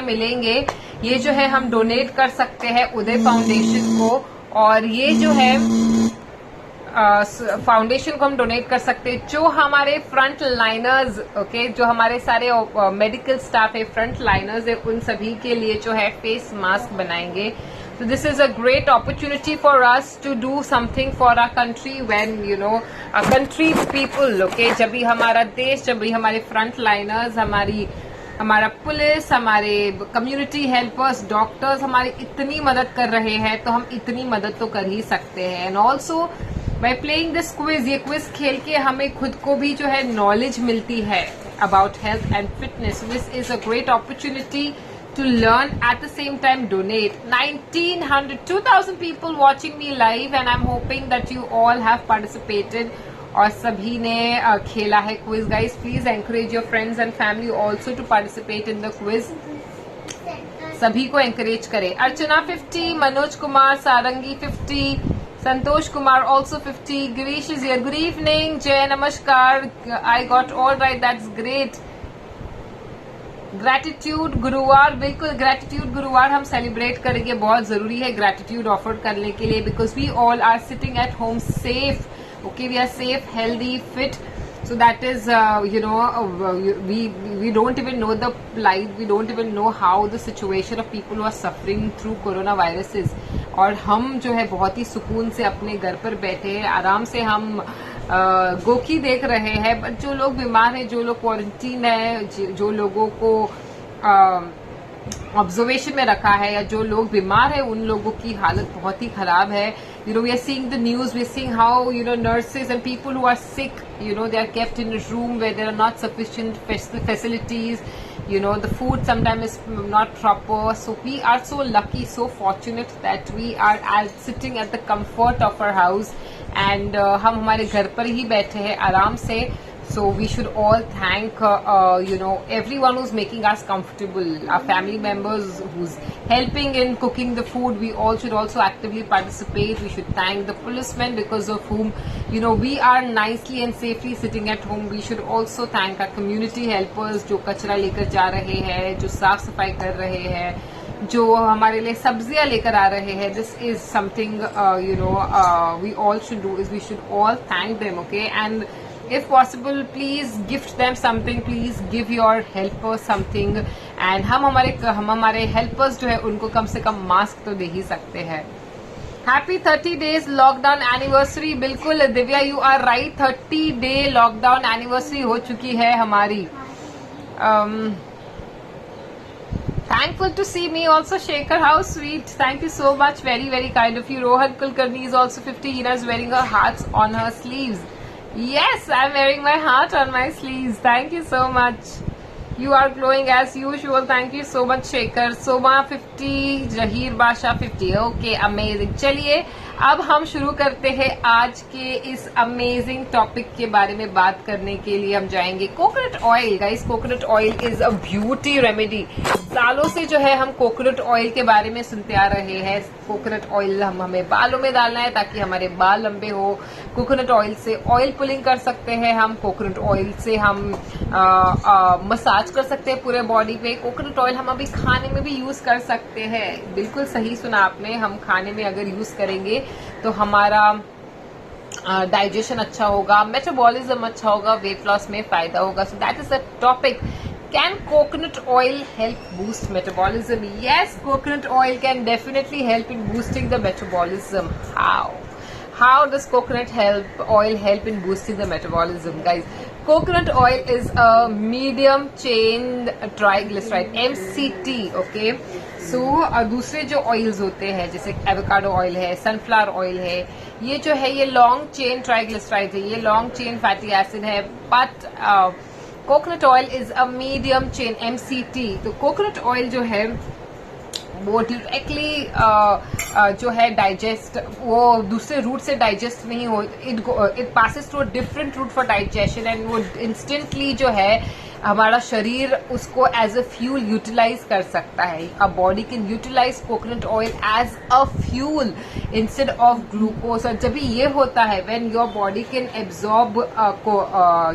मिलेंगे। ये जो है हम डोनेट कर सकते हैं उदय फाउंडेशन को, और ये जो है फाउंडेशन को हम डोनेट कर सकते हैं। जो हमारे फ्रंट लाइनर्स, ओके, जो हमारे सारे मेडिकल स्टाफ है, फ्रंट लाइनर्स है, उन सभी के लिए जो है फेस मास्क बनाएंगे। So this is a great opportunity for us to do something for our country when you know our country people, okay, जब भी हमारा देश, जब भी हमारे फ्रंट लाइनर्स, हमारा पुलिस, हमारे कम्युनिटी हेल्पर्स, डॉक्टर्स हमारी इतनी मदद कर रहे हैं, तो हम इतनी मदद तो कर ही सकते हैं। And also by playing this quiz, ये क्विज खेल के हमें खुद को भी जो है नॉलेज मिलती है about health and fitness. This is a great opportunity to learn, at the same time donate. 2000 people watching me live, and I'm hoping that you all have participated और सभी ने खेला है quiz. Guys please encourage your friends and family also to participate in the quiz. सभी को encourage करें। Archana 50, Manoj Kumar Sarangi 50, Santosh Kumar also 50, Girish is here, good evening, जय नमस्कार, I got all right, that's great. Gratitude गुरुवार, बिल्कुल ग्रैटिट्यूड गुरुवार हम सेलिब्रेट करेंगे, बहुत जरूरी है ग्रैटिट्यूड ऑफर करने के लिए, because we all are sitting at home safe, okay, we are safe, healthy, fit, so that is we don't even know the plight, we don't even know how the situation of people who are suffering through coronaviruses, और हम जो है बहुत ही सुकून से अपने घर पर बैठे हैं, आराम से हम गोकी देख रहे हैं। बट जो लोग बीमार हैं, जो लोग क्वारंटीन है, जो लोगों को ऑब्जर्वेशन में रखा है, या जो लोग बीमार है, उन लोगों की हालत बहुत ही खराब है। You know, we are seeing the news, we are seeing how, you know, nurses and people who are sick, you know, they are kept in a room where there are not sufficient facilities, you know, the food sometimes is not proper. So we are so lucky, so fortunate that we are sitting at the comfort of our house, and हम हमारे घर पर ही बैठे हैं आराम से। So we should all thank, you know, everyone who's making us comfortable, our family members who's helping in cooking the food. We all should also actively participate. We should thank the policemen because of whom, you know, we are nicely and safely sitting at home. We should also thank our community helpers जो कचरा लेकर जा रहे हैं, जो साफ सफाई कर रहे हैं, जो हमारे लिए सब्जियां लेकर आ रहे हैं। This is something, you know, we all should do, is we should all thank them, okay? And if possible, please gift them something, please give your helpers something, and हम हमारे helpers जो है उनको कम से कम मास्क तो दे ही सकते हैं। Happy 30 days lockdown anniversary, बिल्कुल Divya you are right, 30 day lockdown anniversary हो चुकी है हमारी। Thankful to see me also, Shekhar, how sweet, thank you so much, very very kind of you। Rohan Kulkarni is also 50, Hina is wearing her hearts on her sleeves। Yes, I'm wearing my heart on my sleeves. Thank you so much. You are glowing as usual. Thank you so much, Shekhar। Soma 50, Jahir Basha 50. Okay, amazing। चलिए अब हम शुरू करते हैं आज के इस amazing topic के बारे में बात करने के लिए। हम जाएंगे coconut oil. Guys, coconut oil is a beauty remedy. सालों से जो है हम कोकोनट ऑयल के बारे में सुनते आ रहे हैं। कोकोनट ऑयल हमें बालों में डालना है ताकि हमारे बाल लंबे हो। कोकोनट ऑयल से ऑयल पुलिंग कर सकते हैं हम। कोकोनट ऑयल से हम मसाज कर सकते हैं पूरे बॉडी पे। कोकोनट ऑयल हम अभी खाने में भी यूज कर सकते हैं। बिल्कुल सही सुना आपने, हम खाने में अगर यूज करेंगे तो हमारा डाइजेशन अच्छा होगा, मेटाबॉलिज्म अच्छा होगा, वेट लॉस में फायदा होगा। So that is the topic. Can coconut oil help boost metabolism? Yes, coconut oil can definitely help in boosting the metabolism. How? How does coconut oil help in boosting the metabolism, guys? Coconut oil is a medium chain triglyceride, MCT, okay? So दूसरे जो oils होते हैं जैसे avocado oil है, sunflower oil है, ये जो है ये लॉन्ग चेन ट्राइग्लिसराइड है, ये लॉन्ग चेन फैटी एसिड है। But coconut oil is a medium chain MCT। तो कोकोनट ऑयल जो है वो डायरेक्टली जो है डाइजेस्ट, वो दूसरे रूट से डाइजेस्ट नहीं हो, it passes through a different route for digestion, and वो इंस्टेंटली जो है हमारा शरीर उसको एज अ फ्यूल यूटिलाइज कर सकता है। A body can utilize coconut oil as a fuel instead of glucose. और जब भी ये होता है, when your body can absorb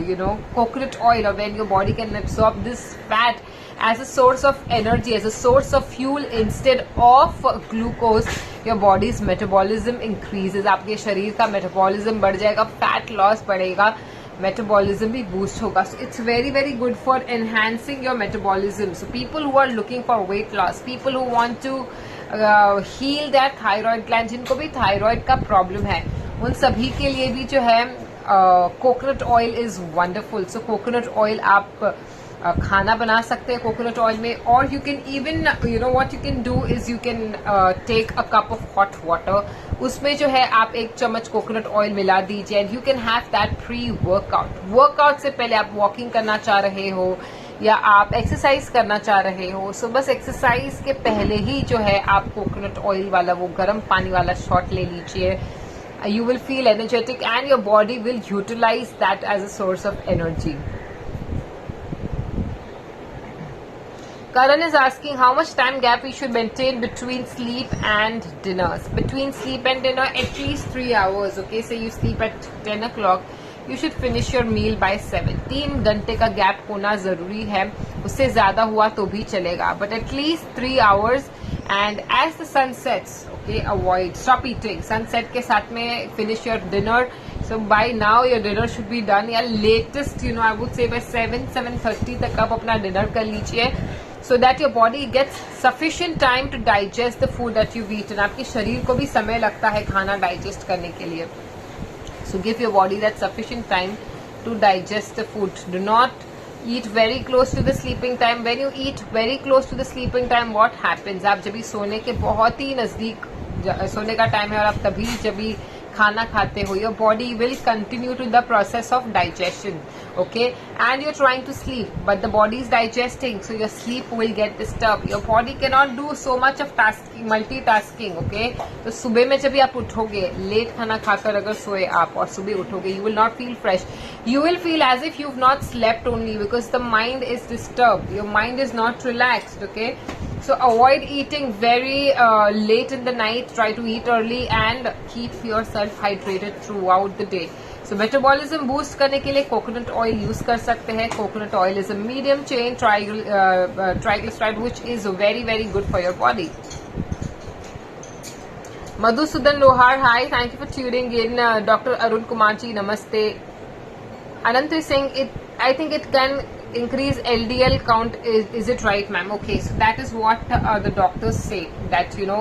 you know coconut oil, और when your body can absorb this fat as a source of energy, as a source of fuel instead of glucose, your body's metabolism increases. आपके शरीर का metabolism बढ़ जाएगा, fat loss बढ़ेगा, metabolism भी boost होगा. So it's very very good for enhancing your metabolism. So people who are looking for weight loss, people who want to heal their thyroid gland, जिनको भी thyroid का problem है, उन सभी के लिए भी जो है coconut oil is wonderful. So coconut oil आप खाना बना सकते हैं कोकोनट ऑयल में, और you can even you know what you can do is you can take a cup of hot water, उसमें जो है आप 1 चम्मच कोकोनट ऑयल मिला दीजिए and you can have that pre workout से पहले आप वॉकिंग करना चाह रहे हो या आप एक्सरसाइज करना चाह रहे हो, सो बस एक्सरसाइज के पहले ही जो है आप कोकोनट ऑयल वाला वो गर्म पानी वाला शॉट ले लीजिए. You will feel energetic and your body will utilize that as a source of energy. Karan is asking how much time gap we should maintain between sleep and dinners. Between sleep and dinner, at least 3 hours. Okay, so you sleep at 10 o'clock. You should finish your meal by 7. 3 घंटे का gap होना जरूरी है. उससे ज्यादा हुआ तो भी चलेगा, but at least 3 hours. And as the sun sets, okay, stop eating. Sunset के साथ में finish your dinner. So by now your dinner should be done. या latest, you know, I would say by 7:30 तक आप अपना dinner कर लीजिए, so that your body gets sufficient time to digest the food that you've eaten. आपके शरीर को भी समय लगता है खाना digest करने के लिए. So give your body that sufficient time to digest the food. Do not eat very close to the sleeping time. When you eat very close to the sleeping time, what happens? आप जब भी सोने के बहुत ही नजदीक सोने का time है और आप तभी जब भी खाना खाते हो, your body will continue to the process of digestion, okay, and you're trying to sleep but the body is digesting, so your sleep will get disturbed. Your body cannot do so much of multitasking, okay. तो सुबह में जब भी आप उठोगे, late खाना खाकर अगर सोए आप और सुबह उठोगे, you will not feel fresh. You will feel as if you've not slept only, because the mind is disturbed, your mind is not relaxed, okay. So avoid eating very late in the night. Try to eat early and keep yourself hydrated throughout the day. So metabolism boost करने के लिए coconut oil use कर सकते हैं. Coconut oil is a medium chain triglyceride which is very very good for your body. Madhusudan Lohar, hi, thank you for tuning in. Dr. Arun Kumar ji, namaste. Anant is saying I think it can increase LDL count. Is it right, ma'am? Okay, so that is what the doctors say, that you know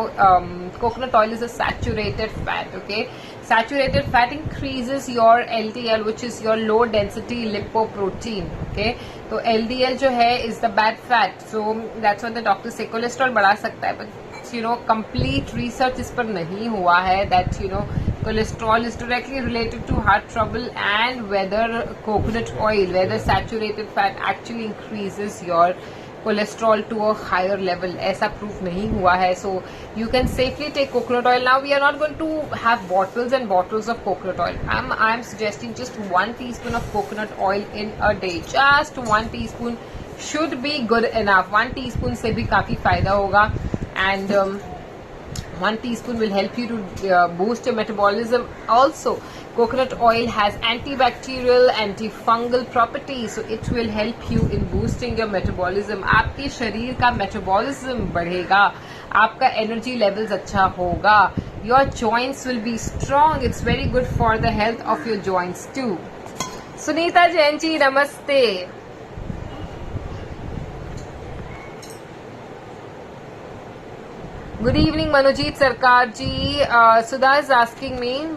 coconut oil is a saturated fat. Okay, saturated fat increases your LDL, which is your low density lipoprotein. Okay, so LDL जो है is the bad fat, so that's what the doctors say. Cholesterol बढ़ा सकता है, but you know complete research इस पर नहीं हुआ है that you know cholesterol is directly related to heart trouble, and whether coconut oil, whether saturated fat actually increases your cholesterol to a higher level, ऐसा proof नहीं हुआ है. So you can safely take coconut oil. Now we are not going to have bottles and bottles of coconut oil. I'm suggesting just 1 teaspoon of coconut oil in a day. Just 1 teaspoon should be good enough. 1 teaspoon से भी काफी फायदा होगा, and 1 teaspoon will help you to boost your metabolism. Also, coconut oil has antibacterial, antifungal properties, so it will help you in boosting your metabolism. आपके शरीर का metabolism बढ़ेगा, आपका energy levels अच्छा होगा, your joints will be strong. It's very good for the health of your joints too. Sunita Jain ji, namaste. Good evening, Manojit Sarkar ji. Sudha is asking me,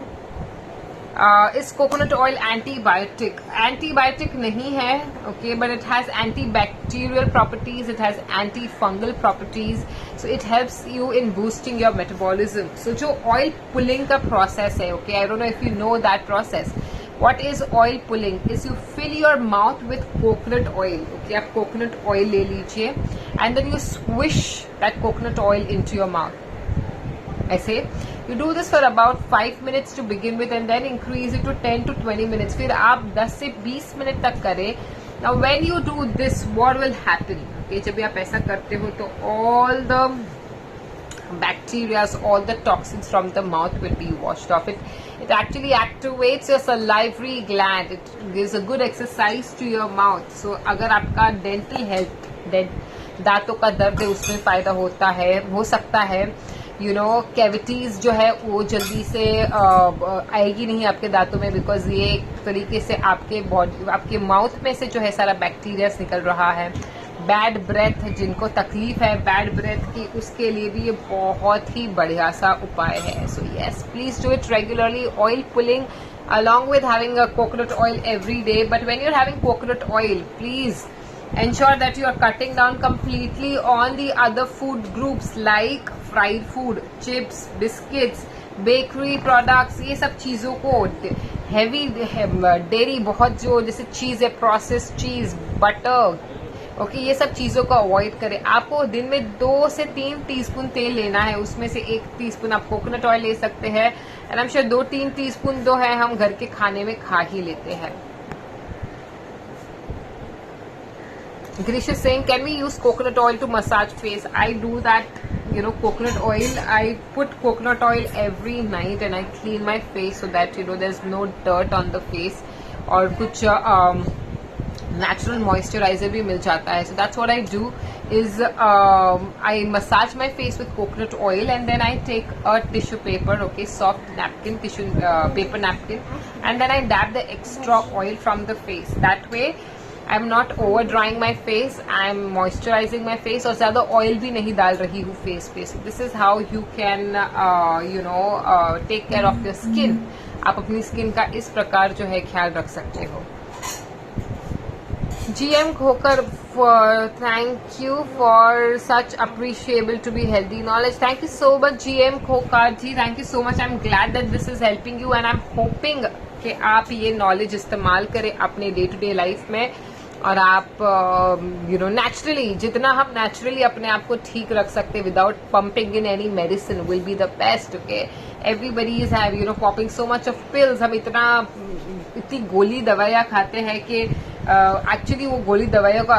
is coconut oil antibiotic? Antibiotic नहीं है, okay, but it has antibacterial properties, it has antifungal properties, so it helps you in boosting your metabolism. So जो oil pulling का process है, okay, I don't know if you know that process. What is oil pulling? Is you fill your mouth with coconut oil. Okay, आप coconut oil ले लीजिए and then you swish that coconut oil into your mouth. ऐसे you do this for about 5 minutes to begin with, and then increase it to 10 to 20 minutes. फिर आप 10 से 20 minute तक करें. Now when you do this, what will happen? Okay, जब भी आप ऐसा करते हो तो all the bacteria, all the toxins from the mouth will be washed off. It actually activates your salivary gland. It gives a good exercise to your mouth. So अगर आपका dental health दांतों का दर्द है उसमें फ़ायदा होता है, हो सकता है। कैविटीज़ जो है वो जल्दी से आएगी नहीं आपके दांतों में, बिकॉज ये एक तरीके से आपके माउथ में से जो है सारा बैक्टीरिया निकल रहा है। बैड ब्रेथ, जिनको तकलीफ है बैड ब्रेथ की, उसके लिए भी ये बहुत ही बढ़िया सा उपाय है। So yes, please do it regularly. Oil pulling along with having a coconut oil every day, but when you're having coconut oil, please ensure that you are cutting down completely on the other food groups like fried food, chips, biscuits, bakery products, ये सब चीज़ों को, heavy dairy बहुत, जो जैसे चीज़ है, process चीज़, butter, okay, ये सब चीज़ों को अवॉइड करें। आपको दिन में 2 से 3 टीस्पून तेल लेना है, उसमें से 1 टीस्पून आप कोकोनट ऑयल ले सकते हैं, and I am sure 2-3 teaspoon जो है हम घर के खाने में खा ही लेते हैं। Girish is saying, can we use coconut oil to massage face? I do that, coconut oil. I put coconut oil every night and I clean my face so that, there's no dirt on the face, और कुछ natural moisturizer भी मिल जाता है. So that's what I do is I massage my face with coconut oil and then I take a tissue paper, okay, soft napkin, tissue paper napkin, and then I dab the extra oil from the face. That way I'm not over drying my face, I'm moisturizing my face, और ज़्यादा oil भी नहीं डाल रही हूँ face पे. So this is how you can take care of your skin. आप अपनी स्किन का इस प्रकार जो है ख्याल रख सकते हो. GM Khokar, thank you for such appreciable to be healthy knowledge. Thank you so much GM Khokar ji, thank you so much. I'm glad that this is helping you and I'm hoping कि आप ये knowledge इस्तेमाल करें अपने day to day life में, और आप naturally, जितना हम नेचुरली अपने आप को ठीक रख सकते without pumping in any medicine will be the best. Okay, everybody is have popping so much of pills. हम इतनी गोली दवाइयाँ खाते हैं कि एक्चुअली वो गोली दवाइयों का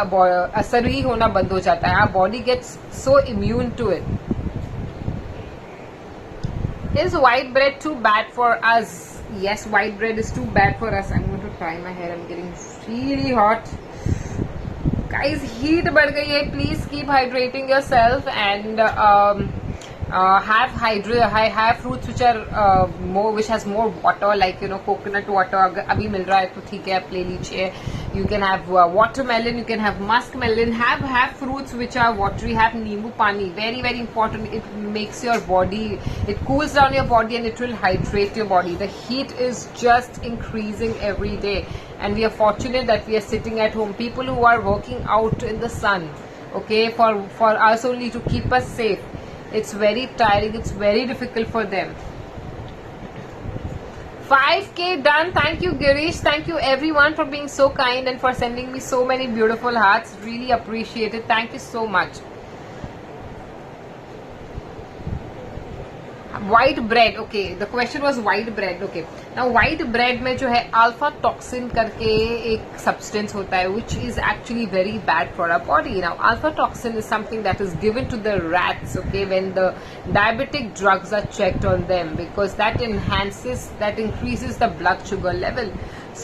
असर ही होना बंद हो जाता है. Our body gets so immune to it. Is white bread too bad for us? Yes, white bread is too bad for us. I'm going to try my hair. I'm getting really hot. Guys, heat बढ़ गई है. Please keep hydrating yourself and have fruits which are which has more water, like coconut water. अभी मिल रहा है तो ठीक है, आप ले लीजिए. You can have watermelon, you can have muskmelon. Have fruits which are watery. Have नींबू पानी, very very important. It makes your body, it cools down your body and it will hydrate your body. The heat is just increasing every day, and we are fortunate that we are sitting at home. People who are working out in the sun, okay, for us only to keep us safe. It's very tiring. It's very difficult for them. 5K done. Thank you, Girish. Thank you, everyone, for being so kind and for sending me so many beautiful hearts. Really appreciate it. Thank you so much. White bread, okay. The question was white bread, okay. Now white bread में जो है alpha toxin करके एक substance होता है, which is actually very bad for our body. Now alpha toxin is something that is given to the rats, okay, when the diabetic drugs are checked on them, because that increases the blood sugar level.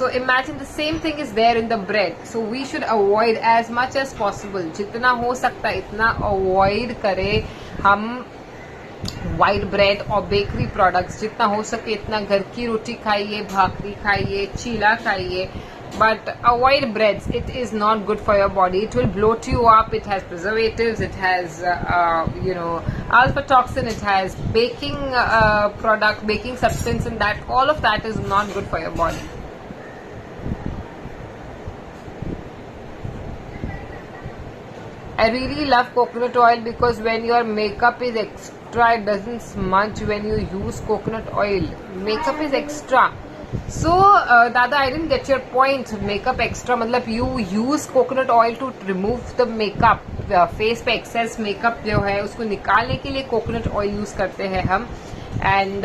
So imagine the same thing is there in the bread. So we should avoid as much as possible. जितना हो सकता है इतना avoid करें हम white bread और bakery products. जितना हो सके इतना घर की रोटी खाइए, भाकरी खाइए, चीला खाइए, but avoid breads. It is not good for your body. It will bloat you up. It has preservatives. It has alpha toxin. It has baking baking substance in that. All of that is not good for your body. I really love coconut oil because when your makeup is extra, it doesn't smudge when you use coconut oil. Makeup is extra. So, Dada, I didn't get your point. Makeup extra, मतलब you use coconut oil to remove the makeup. Face पे excess makeup जो है उसको निकालने के लिए coconut oil use करते हैं हम. And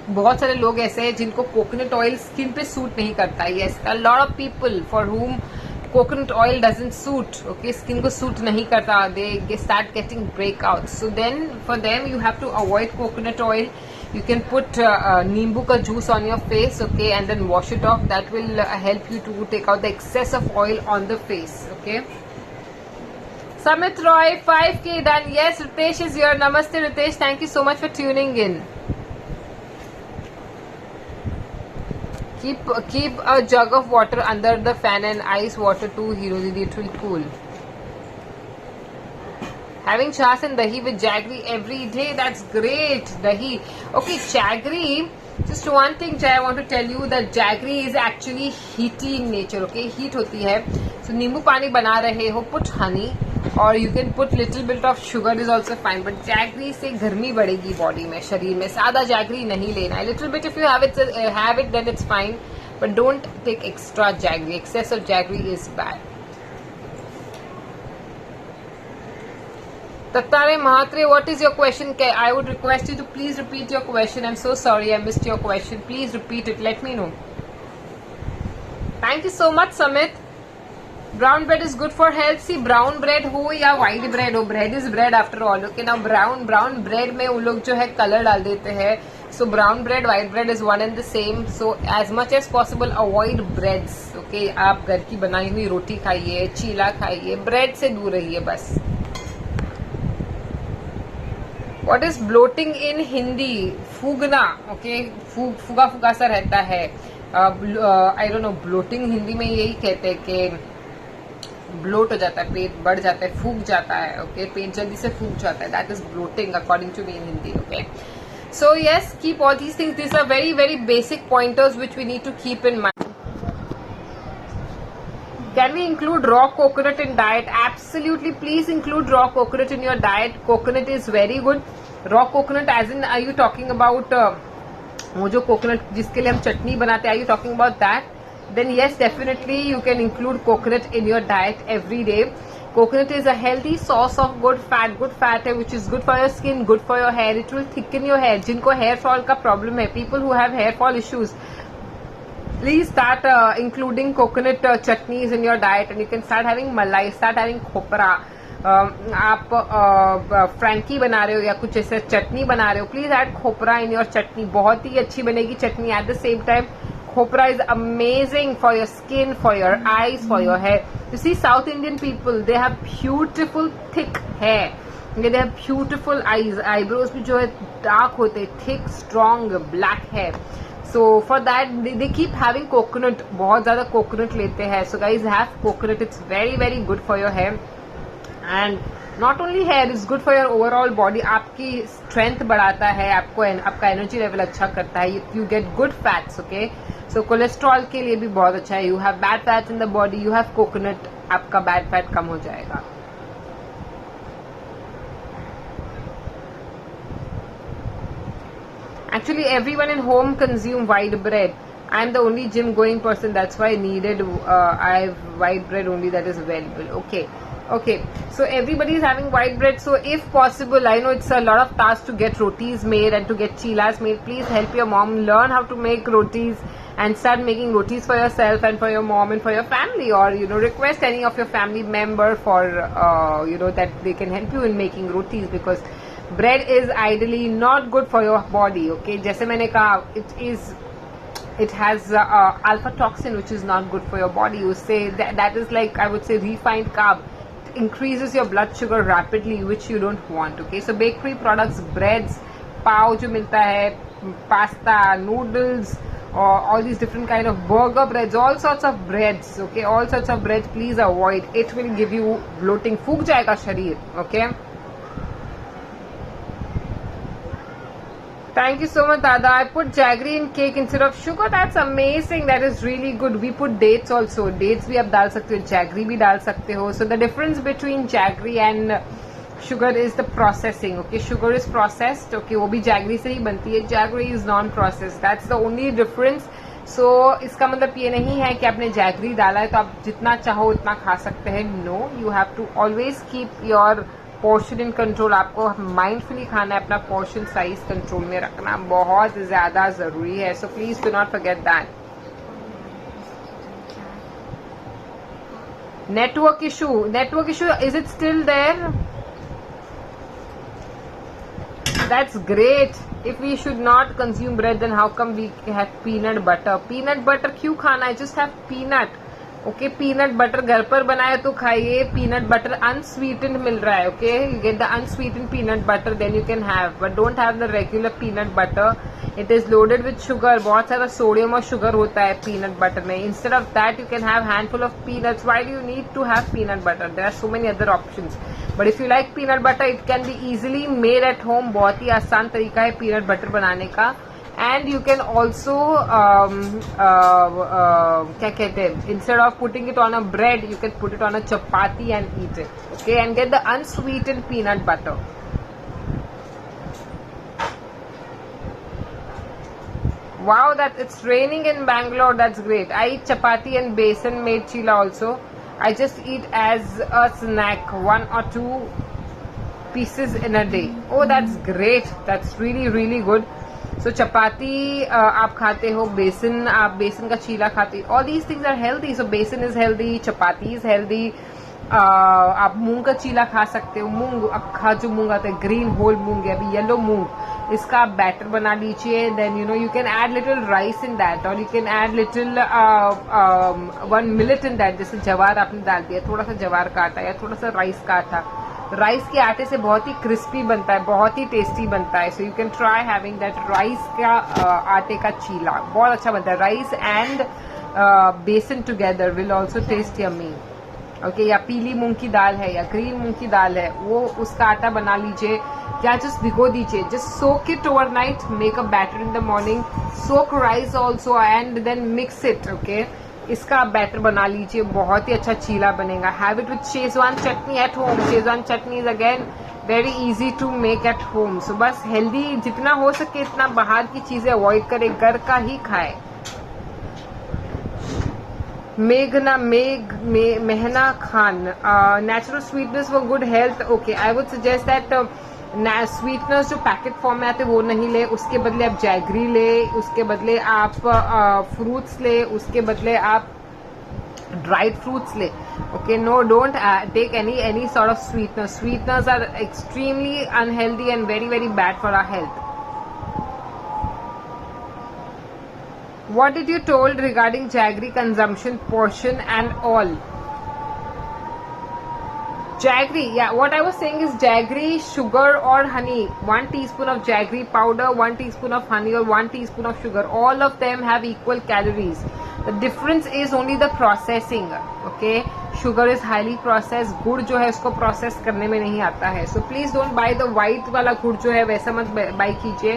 बहुत सारे लोग ऐसे हैं जिनको coconut oil skin पे suit नहीं करता. Yes, a lot of people for whom coconut oil doesn't suit, okay, skin को suit नहीं करता, they start getting breakouts. So then for them you have to avoid coconut oil. You can put नींबू का juice on your face, okay, and then wash it off. That will help you to take out the excess of oil on the face, okay. Samit Roy, 5K done. Yes, Ritesh is here. Namaste Ritesh, thank you so much for tuning in. Keep a jug of water under the fan and ice water too, Hero Didi, it will cool. Having chas and dahi with jaggery every day, that's great. Dahi. Okay, jaggery. Just one thing I want to tell you that jaggery is actually heaty in nature. Okay, heat होती है. So नींबू पानी बना रहे हो, put honey, or you can put little bit of sugar is also fine. But jaggery से गर्मी बढ़ेगी बॉडी में, शरीर में. सादा jaggery नहीं लेना है. Little bit if you have it then it's fine. But don't take extra jaggery. Excess of jaggery is bad. Tattare Mahatre, what is your question? I would request you to please repeat your question. I'm so sorry I missed your question. Please repeat it. Let me know. Thank you so much, Samit. Brown bread is good for health. See, brown bread हो या white bread हो, bread is bread after all. Okay, now brown bread में उन लोग जो है color डाल देते हैं. So brown bread, white bread is one and the same. So as much as possible avoid breads. Okay, आप घर की बनाई हुई रोटी खाइए, चीला खाइए, bread से दूर रहिए बस. What is bloating in Hindi? फूगना. Okay, फूगा फूगा सा रहता है. I don't know, bloating Hindi में यही कहते हैं कि bloat हो जाता है, पेट बढ़ जाता है, फूग जाता है. Okay, पेट जल्दी से फूग जाता है. That is bloating according to me in Hindi. Okay, so yes, keep all these things. These are very very basic pointers which we need to keep in mind. Can we include raw coconut in diet? Absolutely, please include raw coconut in your diet. Coconut is very good. Raw coconut as in, are you talking about वो जो coconut जिसके लिए हम चटनी बनाते हैं, are you talking about that? Then yes, definitely you can include coconut in your diet every day. Coconut is a healthy source of good fat है, which is good for your skin, good for your hair. It will thicken your hair. जिनको hair fall का problem है, people who have hair fall issues, please start including coconut chutneys in your diet, and you can start having malai, start having khopra. आप Frankie बना रहे हो या कुछ ऐसे चटनी बना रहे हो, please add khopra in your chutney. बहुत ही अच्छी बनेगी चटनी. At the same time khopra is amazing for your skin, for your eyes, for your hair. You see, South Indian people, they have beautiful thick hair. They have beautiful eyes. Eyebrows भी जो है dark होते, thick, strong, black hair. So for that they keep having coconut. बहुत ज़्यादा coconut लेते हैं. So guys, have coconut. It's very very good for your hair. And not only hair, it's good for your overall body. आपकी strength बढ़ाता है, आपका energy level अच्छा करता है. You get good fats, okay? So cholesterol के लिए भी बहुत अच्छा है. You have bad fats in the body, you have coconut, आपका bad fat कम हो जाएगा. Actually, everyone in home consume white bread. I'm the only gym going person, that's why I needed I have white bread only that is available. Okay, so everybody is having white bread. So if possible, I know it's a lot of task to get rotis made and to get chilas made. Please help your mom learn how to make rotis and start making rotis for yourself and for your mom and for your family, or request any of your family member for that they can help you in making rotis, because bread is ideally not good for your body. Okay, जैसे मैंने कहा, it has alpha toxin which is not good for your body. You say that is like, I would say, refined carb. It increases your blood sugar rapidly, which you don't want. Okay, so bakery products, breads, pav जो मिलता है, pasta, noodles, or all these different kind of burger breads, all sorts of breads. Okay, all sorts of breads, please avoid. It will give you bloating. फूग जाएगा शरीर. Okay. Thank you so much, Dada. I put jaggery in cake instead of sugar. That's amazing. That is really good. We put dates also. Dates भी आप डाल सकते हो, jaggery भी डाल सकते हो. So the difference between jaggery and sugar is the processing. Okay, sugar is processed. Okay, वो भी jaggery से ही बनती है. Jaggery is non-processed. That's the only difference. So इसका मतलब ये नहीं है कि आपने jaggery डाला है तो आप जितना चाहो उतना खा सकते हैं. No, you have to always keep your portion in control. आपको माइंडफुली खाना है, अपना पोर्शन साइज कंट्रोल में रखना बहुत ज्यादा जरूरी है. So please do not forget that. Network issue, is it still there? That's great. If we should not consume bread, then how come we have peanut butter? Peanut butter क्यों खाना है? Just have peanut. Okay peanut butter घर पर बनाए तो खाइए, peanut butter unsweetened मिल रहा है. Okay you get the unsweetened peanut butter, then you can have, but don't have the regular peanut butter. It is loaded with sugar, बहुत सारा सोडियम और शुगर होता है पीनट बटर में. Instead of that you can have handful of peanuts. Why do you need to have peanut butter? There are so many other options, but if you like peanut butter it can be easily made at home. बहुत ही आसान तरीका है peanut butter बनाने का. And you can also क्या कहते हैं, instead of putting it on a bread you can put it on a chapati and eat it. Okay, and get the unsweetened peanut butter. Wow, that it's raining in Bangalore. That's great. I eat chapati and besan made chila also. I just eat as a snack, 1 or 2 pieces in a day. Oh, that's great. That's really really good. सो चपाती आप खाते हो, बेसन आप बेसन का चीला खाते हो. All these things are healthy. So besan is healthy, chapati is healthy. आप मूंग का चीला खा सकते हो. मूंग अक्खा जो मूंग आता है, ग्रीन होल मूंग है, अभी येलो मूंग, इसका आप बैटर बना लीजिए. Then you know you can add little rice in that, और you can add little 1 millet in that. जैसे जवार आपने डाल दिया, थोड़ा सा जवार का आटा या थोड़ा सा राइस का आटा. राइस के आटे से बहुत ही क्रिस्पी बनता है, बहुत ही टेस्टी बनता है. So you can try having that. Rice का आटे का चीला बहुत अच्छा बनता है. Rice and besan together will also taste yummy. Okay, या पीली मूंग की दाल है या ग्रीन मूंग की दाल है, वो उसका आटा बना लीजिए या जस्ट भिगो दीजिए. Just soak it overnight, make a batter in the morning, soak rice also and then mix it. Okay, इसका आप बैटर बना लीजिए, बहुत ही अच्छा चीला बनेगा. Have it with Schezwan chutney at home. Schezwan chutney is again very easy to make at home. So बस healthy जितना हो सके इतना बाहर की चीजें अवॉइड करें, घर का ही खाए. Mehna Khan, natural sweetness for good health. Okay, I would suggest that sweetness जो पैकेट फॉर्म में आते वो नहीं ले, उसके बदले आप जैगरी ले, उसके बदले आप फ्रूट्स ले, उसके बदले आप ड्राइड फ्रूट्स ले. Okay, no, don't take any sort of sweeteners. Sweeteners are extremely unhealthy and very very bad for our health. What did you told regarding jaggery consumption portion and all? Jaggery, yeah, what I was saying is jaggery, sugar or honey. 1 teaspoon of jaggery powder, 1 teaspoon of honey or 1 teaspoon of sugar. All of them have equal calories. The difference is only the processing. Okay, sugar is highly processed. गुड़ जो है उसको process करने में नहीं आता है. So please don't buy the white वाला गुड़ जो है, वैसा मत buy कीजिए.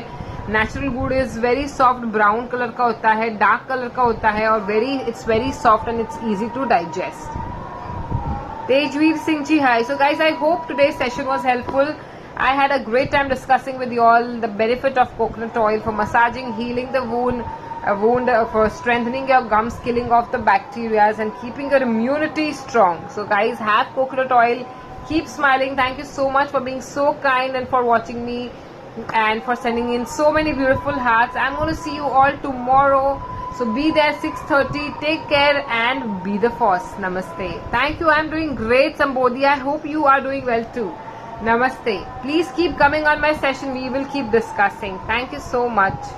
Natural gur is very soft, brown colour का होता है, डार्क कलर का होता है, और it's very soft and it's easy to digest. Tejveer Singh ji, hi. So guys, I hope today's session was helpful. I had a great time discussing with you all the benefit of coconut oil for massaging, healing the wound, for strengthening your gums, killing off the bacteria and keeping your immunity strong. So guys, have coconut oil. Keep smiling. Thank you so much for being so kind and for watching me and for sending in so many beautiful hearts. I'm going to see you all tomorrow. So be there 6:30. Take care and be the force. Namaste. Thank you. I'm doing great, Sambodhi. I hope you are doing well too. Namaste. Please keep coming on my session. We will keep discussing. Thank you so much.